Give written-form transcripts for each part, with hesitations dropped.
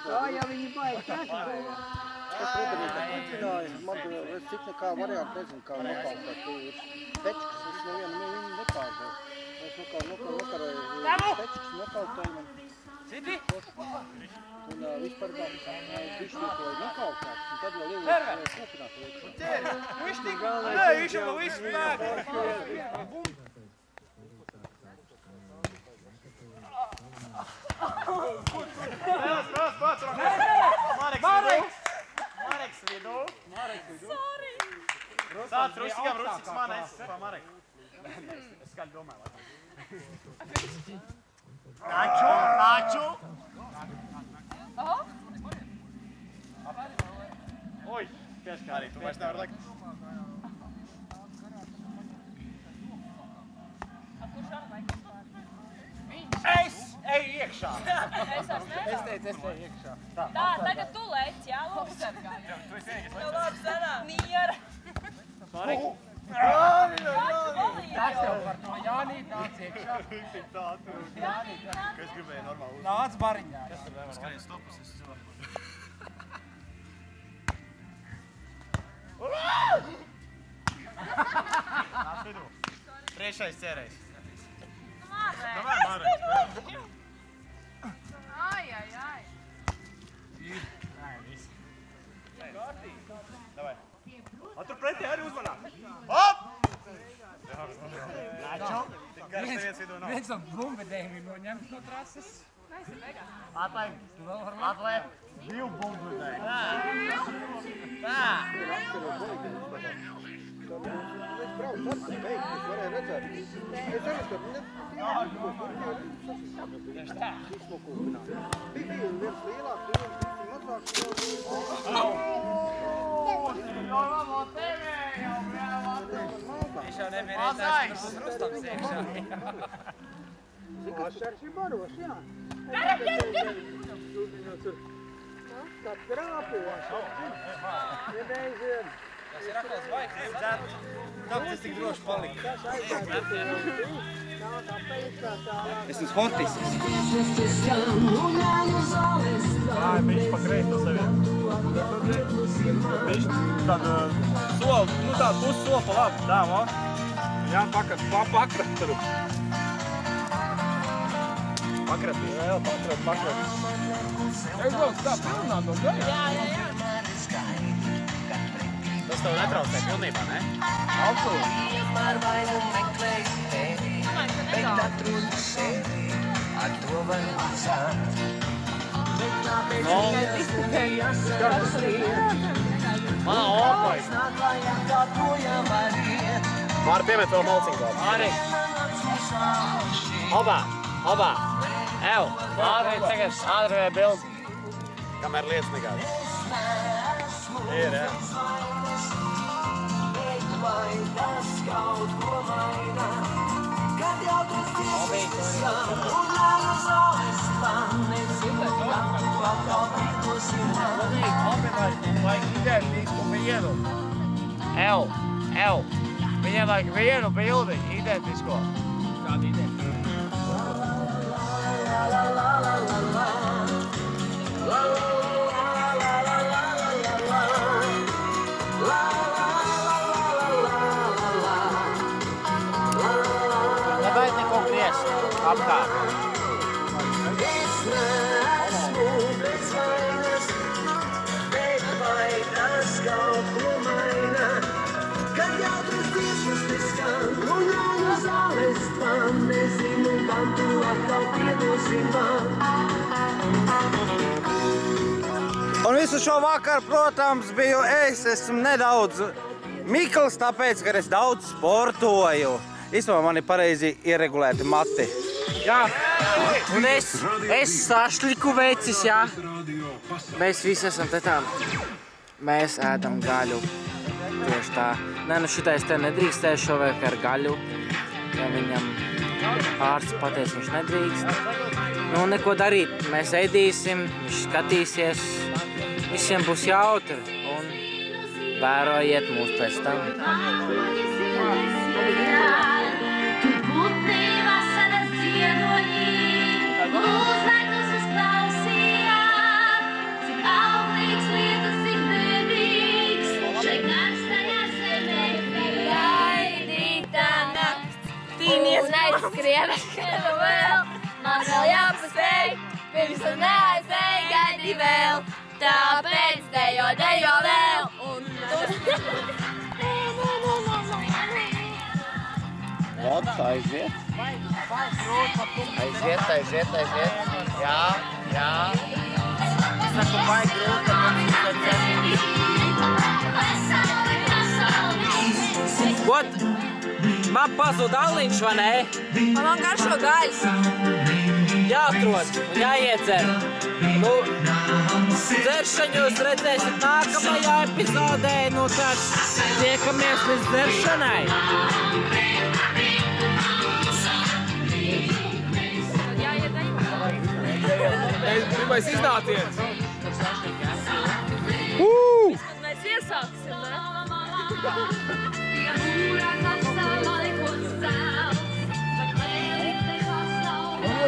Jā, ja viņi baigi ķēsināja. Es redzināju, man es cik nekā variantu nezinu, kā nokautāt. Pečkas, es nevienu viņu nepārdevu. Es nokarēju pečkas, nokautēju. Siti? Un vispār bišķītoju nokautāt. Un tad vēl ieliek kūpināt. Višķi, nē, išam vēl visu spēku. Mareks vidū. Sorry. Sāc Rustikam, Rustiks man, es pa Mareku. Es skaļi domāju, laikam. Naču! Oi, pieškār. Arī tu vairs nevar likt. Es eju iekšā. Es teicu iekšā. Tā, tagad tu lec, jā, labi sargāj. Tu esi vienīgais Tev labi sanā. Niera. Marek. Tas tev par to Jānīt nāc iekšā. Es gribēju normāli uzmanīt. Nāc bariņā. Skrēju stopus, es cilvēku. Nāc vidū. Priekšais ķērējs. Davai, Marek. Ai. Davai. Tur pretī arī uzmanā. Hop! Načo. Viens no bumbvedējiem ir noņemts no trases. Atlaid. Atlaid. Divu bumbvedēju. Tā. Es braucu pats, beigts, es varēju redzēt. Es arī Tieši tā. Bija viens lielāks, viens mazāks. Viņš jau nebija redzēts, tur Rustams iekšā. Ašars ir baros, jā. Tāds grāpošs. Nebeizien. Tas ir akals vaigs. Kāpēc tas tik droši palika? Es esmu sportists. Ai, bišķi pa kreisi no saviem. Bišķi tādu soli, tādu pussoli pa labi. Tā, va. Jā, pakrat tur. Pakrat. Jā, pakrat. Es daudz tā pilnā no gaļa. Jā. Tas tev netraucē pilnībā, ne? Absolūti. Manā opai. Māri piemet vēl malciņu klāt. Marek. Obā. Ev. Tagad ātri bildi. Kamēr lietas nekāds. Ir, jā. Vajag identisku vienu. Viņai vajag vienu bildi identisko. Kādu identisku? Nebaid neko griest apkārt. Un visu šo vakaru, protams, biju es esmu nedaudz mikls, tāpēc, ka es daudz sportoju. Īstenībā man ir pareizi ieregulēti mati. Jā, un es sašliku vecis, jā. Mēs visi esam te tā. Mēs ēdam gaļu. Tieši tā. Nē, nu šitais te nedrīkstēs šovakar gaļu. Ja viņam ārsts pateic, viņš nedrīkst. Nu, neko darīt. Mēs ēdīsim, viņš skatīsies. Visiem būs jautri un vērojiet mūs pēc tam. Tu putni vasaras ziedoņi, mūs laikus Tāpēc dejo vēl un Lots, aiziet. Aiziet. Jā. Es saku, baigi grūti, ka mums Ot, man pazūd aliņš, vai ne? Man garšo gaļas. Jāatrod un jāiedzer. Nu, dzeršanu jūs redzēsiet nākamajā epizodē. Nu, tad tiekamies līdz dzeršanai. Pirmais iznāciens. Mēs iesāksim, ne?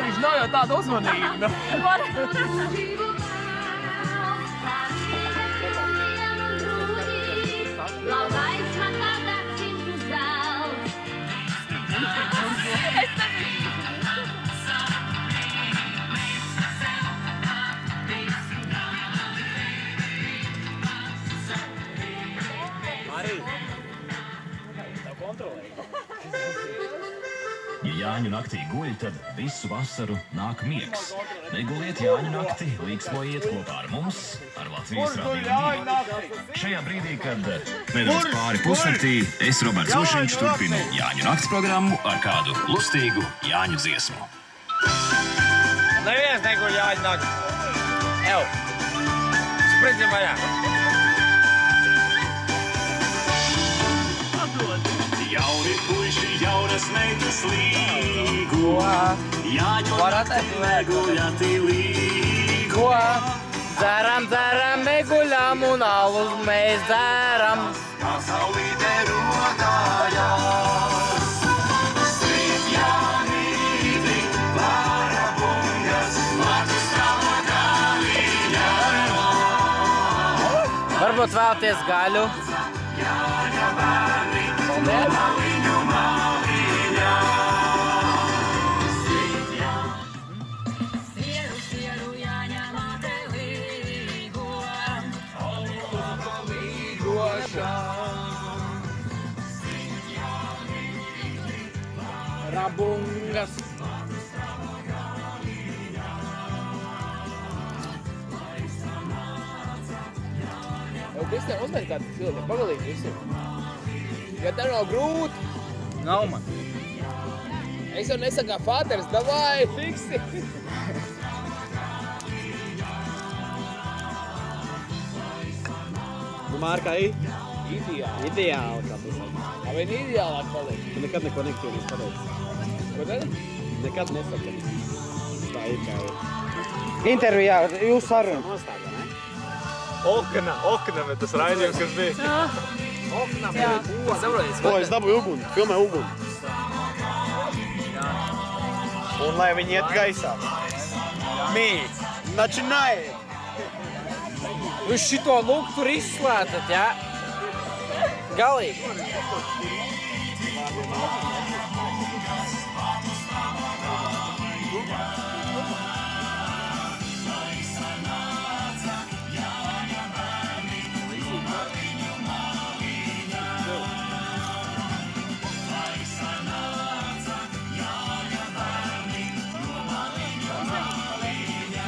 Viņš nav jau tāda uzmanība. Ja Jāņu naktī guļ, tad visu vasaru nāk miegs. Neguliet Jāņu nakti, līksmojiet kopā ar mums, ar Latvijas Radio 2. Šajā brīdī, kad nedaudz pāri pusnaktī, es, Roberts Ušiņš, turpinu Jāņu nakts programmu ar kādu lustīgu Jāņu dziesmu. Neviens neguļ Jāņu nakti. Ew, spridzim vaļā. Jauni puiši, jaunas meitas līgo, Jāņu naktī neguļati līgo. Dzeram, dzeram, neguļam un alus mēs dzeram. Kā saulīte rodājās, svīt Jānīti, varabungas, Latvijas strāva galiņā. Varbūt vēlties gaļu. Maliņu maliņā. Rabungas. Jau Kristēn uzmēr kādu filmu, pagalīgi visur. Ja tev nav grūti, Nav man. es jau nesaku kā fāters, davai, fiksi. Nu, Mārkā Ideāli. ideāli, kā tu saki. Tā vien ideālāk paliek. Tu nekad neko nekļūdīs pateikt. Ko tad? Nekad nesaki. Tā ir kā ir. Intervijā, jūs saruna. Nostādā, ne? Okna, bet tas raidījums, kas bija. Okna, bet saprotiet, O, es dabūju uguni, filmē uguni. Un lai viņi iet gaisā. Mīt, načinai! Jūs šito lūk tur izslētat, jā? Galīgi.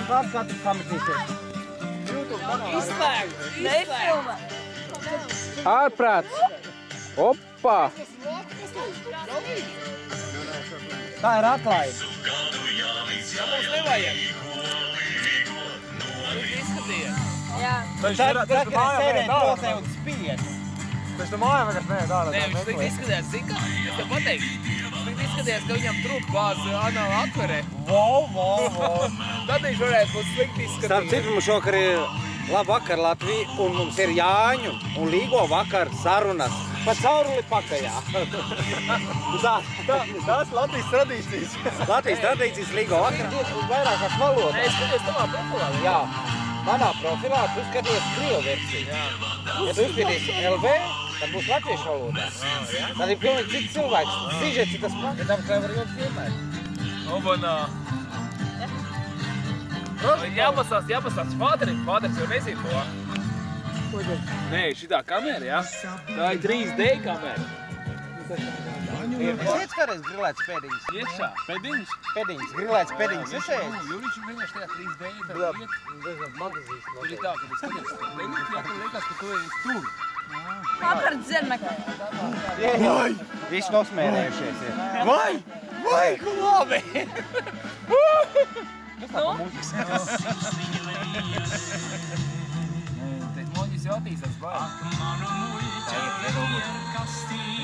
Kāds kā tu pametīsies? Izslēgt. Nefilmē. Ārprāts. Opa. Tā ir atlaide. mums nevajag. Izskaties. Jā. Tad sēdēt klātē un spied. Viņš tam mājā vienkārši nē, tā. Nē, viņš slikti izskatījās, zini kā? Es tev pateiktu. Slikti izskatījās, ka viņam trūk kāds anāla atverē. Vo. Tad viņš varētu būt slikti Starp izskatījās. citu, mums šokar ir labvakar Latvija, un mums ir Jāņu un Līgo vakar sarunas pa cauruli pakaļā. Tās Latvijas tradīcijas. Latvijas tradīcijas Līgo vakar ir vairākās valodās. Nē, es skaties tavā profilā. Jā, manā profilā tu skaties krievu versiju. Ja tu izskaties LV, tad būs latviešu valodā. Tad ir pilnīgi cits cilvēks. Sižets ir tas pats, tāpēc, lai var ļoti filmēt. Obanā. Jāpastāst Fāterim jau nezinu to. Nē, šitā kamera, jā? Tā ir 3D kamera. Es ēdzu kādreiz grilēts pēdiņas. Iekšā, pēdiņš? Pēdiņas, grilēts pēdiņas. Es ēdzu. Juričs vienkārši tajā 3D ir iet. Magazīs. Tur ir tā, ka tu skaties, tu liekas, ka tu esi tur. Apkārt zirmekā. Vai! Visi nosmērējušies ir. Vai, ka labi! Tehnoloģijas jau attīstās, vai?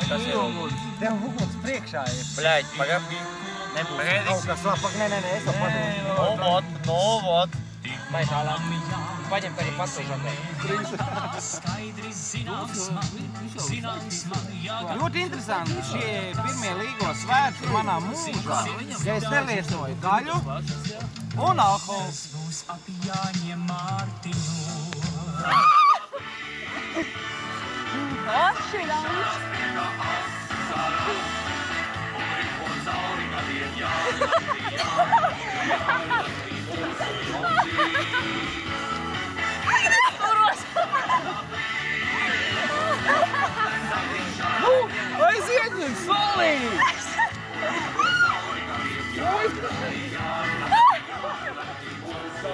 Tas ir uguns. Tev uguns priekšā ir. Bļaļ, pagad. Nebūs. Kaut kas labāk, nē, es jau patīju. No vod. Vai tālāk. Paņem tagad pasažatē. Ļoti interesanti. Šie pirmie līgo svētki manā mūžā. Ja es nelietoju gaļu un alkoholu. Aiziet, solī!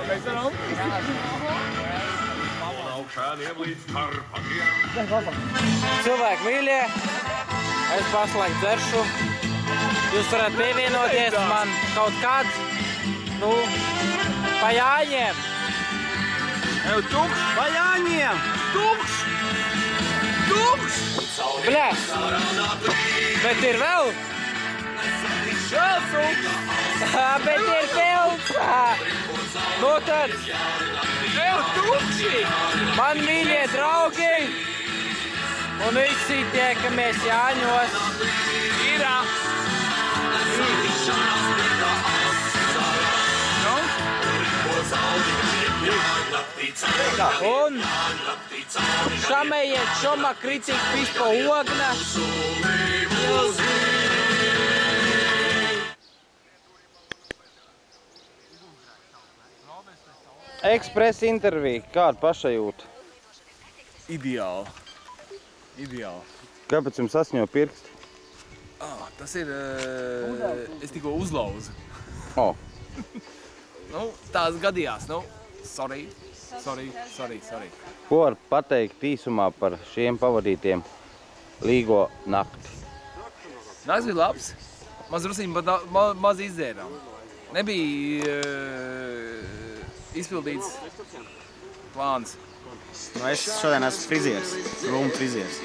Mēs varam? Cilvēki mīļie, es pašlaik dzeršu. Jūs varat pievienoties man kaut kad, pa jāņiem. Tukšs! Pa jāņiem! Tukšs! Tukšs! Bļā, bet ir vēl? Vēl tukšs! Bet ir pilns! Nu tad, Vēl tukši! man mīļie draugi, un visi tiekamies Jāņos. Irā! Un šamējiet šoma kritik pispa ogna. Ekspress intervija. Kāda pašajūta? Ideāli. Kāpēc jums sasņo pirksti? Tas ir... Es tikko uzlauzu. O, Tās gadījās, sorry. ko var pateikt īsumā par šiem pavadītiem līgo nakti? Nakts bija labs. Maz rusiņi maz izdzērām. Nebija izpildīts plāns. Es šodien esmu frizieris, Rūmu frizieris.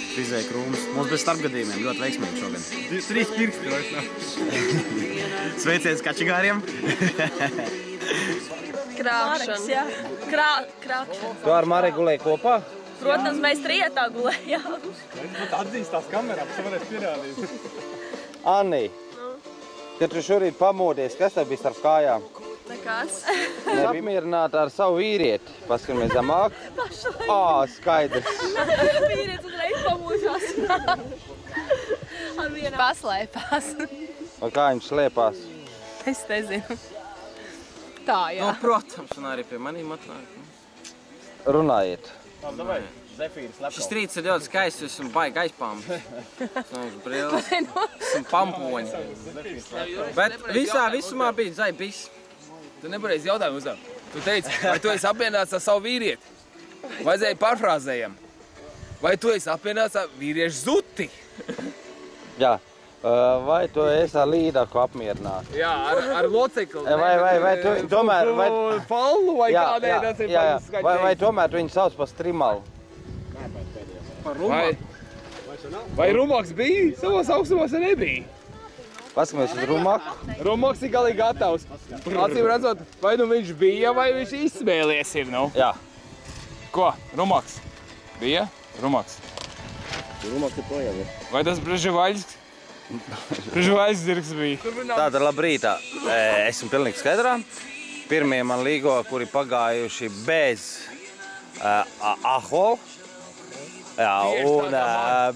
Frizēja krūmus. Mums bez starpgadījumiem ļoti veiksmīgi šogad. 3 pirksti vairs nav. Sveiciens kačigāriem! Krāpšana. Krāpšana. Tu ar Mari gulēji kopā? Protams, mēs trietā gulējām. Atzīst tās kamerām, tu varēsi pierādīt. Anni, kad tu šorīt pamodies, kas tev bija starp kājām? Nekas. Nebija mierināta ar savu vīrieti. Paskatāmies zemāk. Skaidrs. Vīrietis uzreiz pamūžās. Paslēpās. Vai kā viņš slēpās? Es nezinu. Tā, jā. Protams, un arī pie manīm atnāk. Runājiet. Šis rīts ir ļoti skaists, esmu baigi aizpāmis. Esmu brilles, esmu pampoņi. Bet visumā bija zaibis. Tu nepareizi jautājumu uzdev. Tu teici, vai tu esi apvienāts ar savu vīrieti? Vajadzēja pārfrāzējam. Vai tu esi apvienāts ar vīriešu zuti? Jā. Vai tu esi ar līdaku apmierināts? Jā, ar locekli. Vai tu tomēr... Fallu vai kādēļ tas ir skaidrs. Vai tomēr tu viņu sauc par strimalu? Vai Rumaks bija? Savos augstumos nebija. Paskamies uz Rumaku. Rumaks ir galīgi gatavs. Acīm redzot, vai nu viņš bija, vai viņš izsmēlies ir, Jā. Ko? Rumaks? Bija? Rumaks. Rumaks ir projām. Vai tas Breževaļs zirgs bija? Tātad labrītā. Esmu pilnīgi skaidrā. Pirmie man līgo, kuri pagājuši bez ahol, un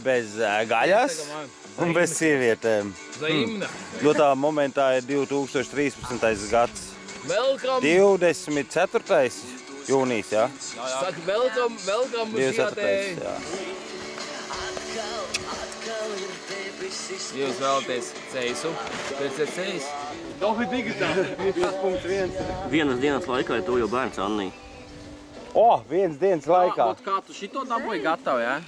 bez gaļas, un bez sievietēm. Zaimna. Dotā momentā ir 2013. gads. Welcome. 24. jūnijas, jā? Saka, welcome 24. jā. Jūs vēlaties ceisu? Pēc ir ceis? Vienas dienas laikā ir tu jau bērns, Annī. Vienas dienas laikā. Kā tu šito dabūji gatavu, jā?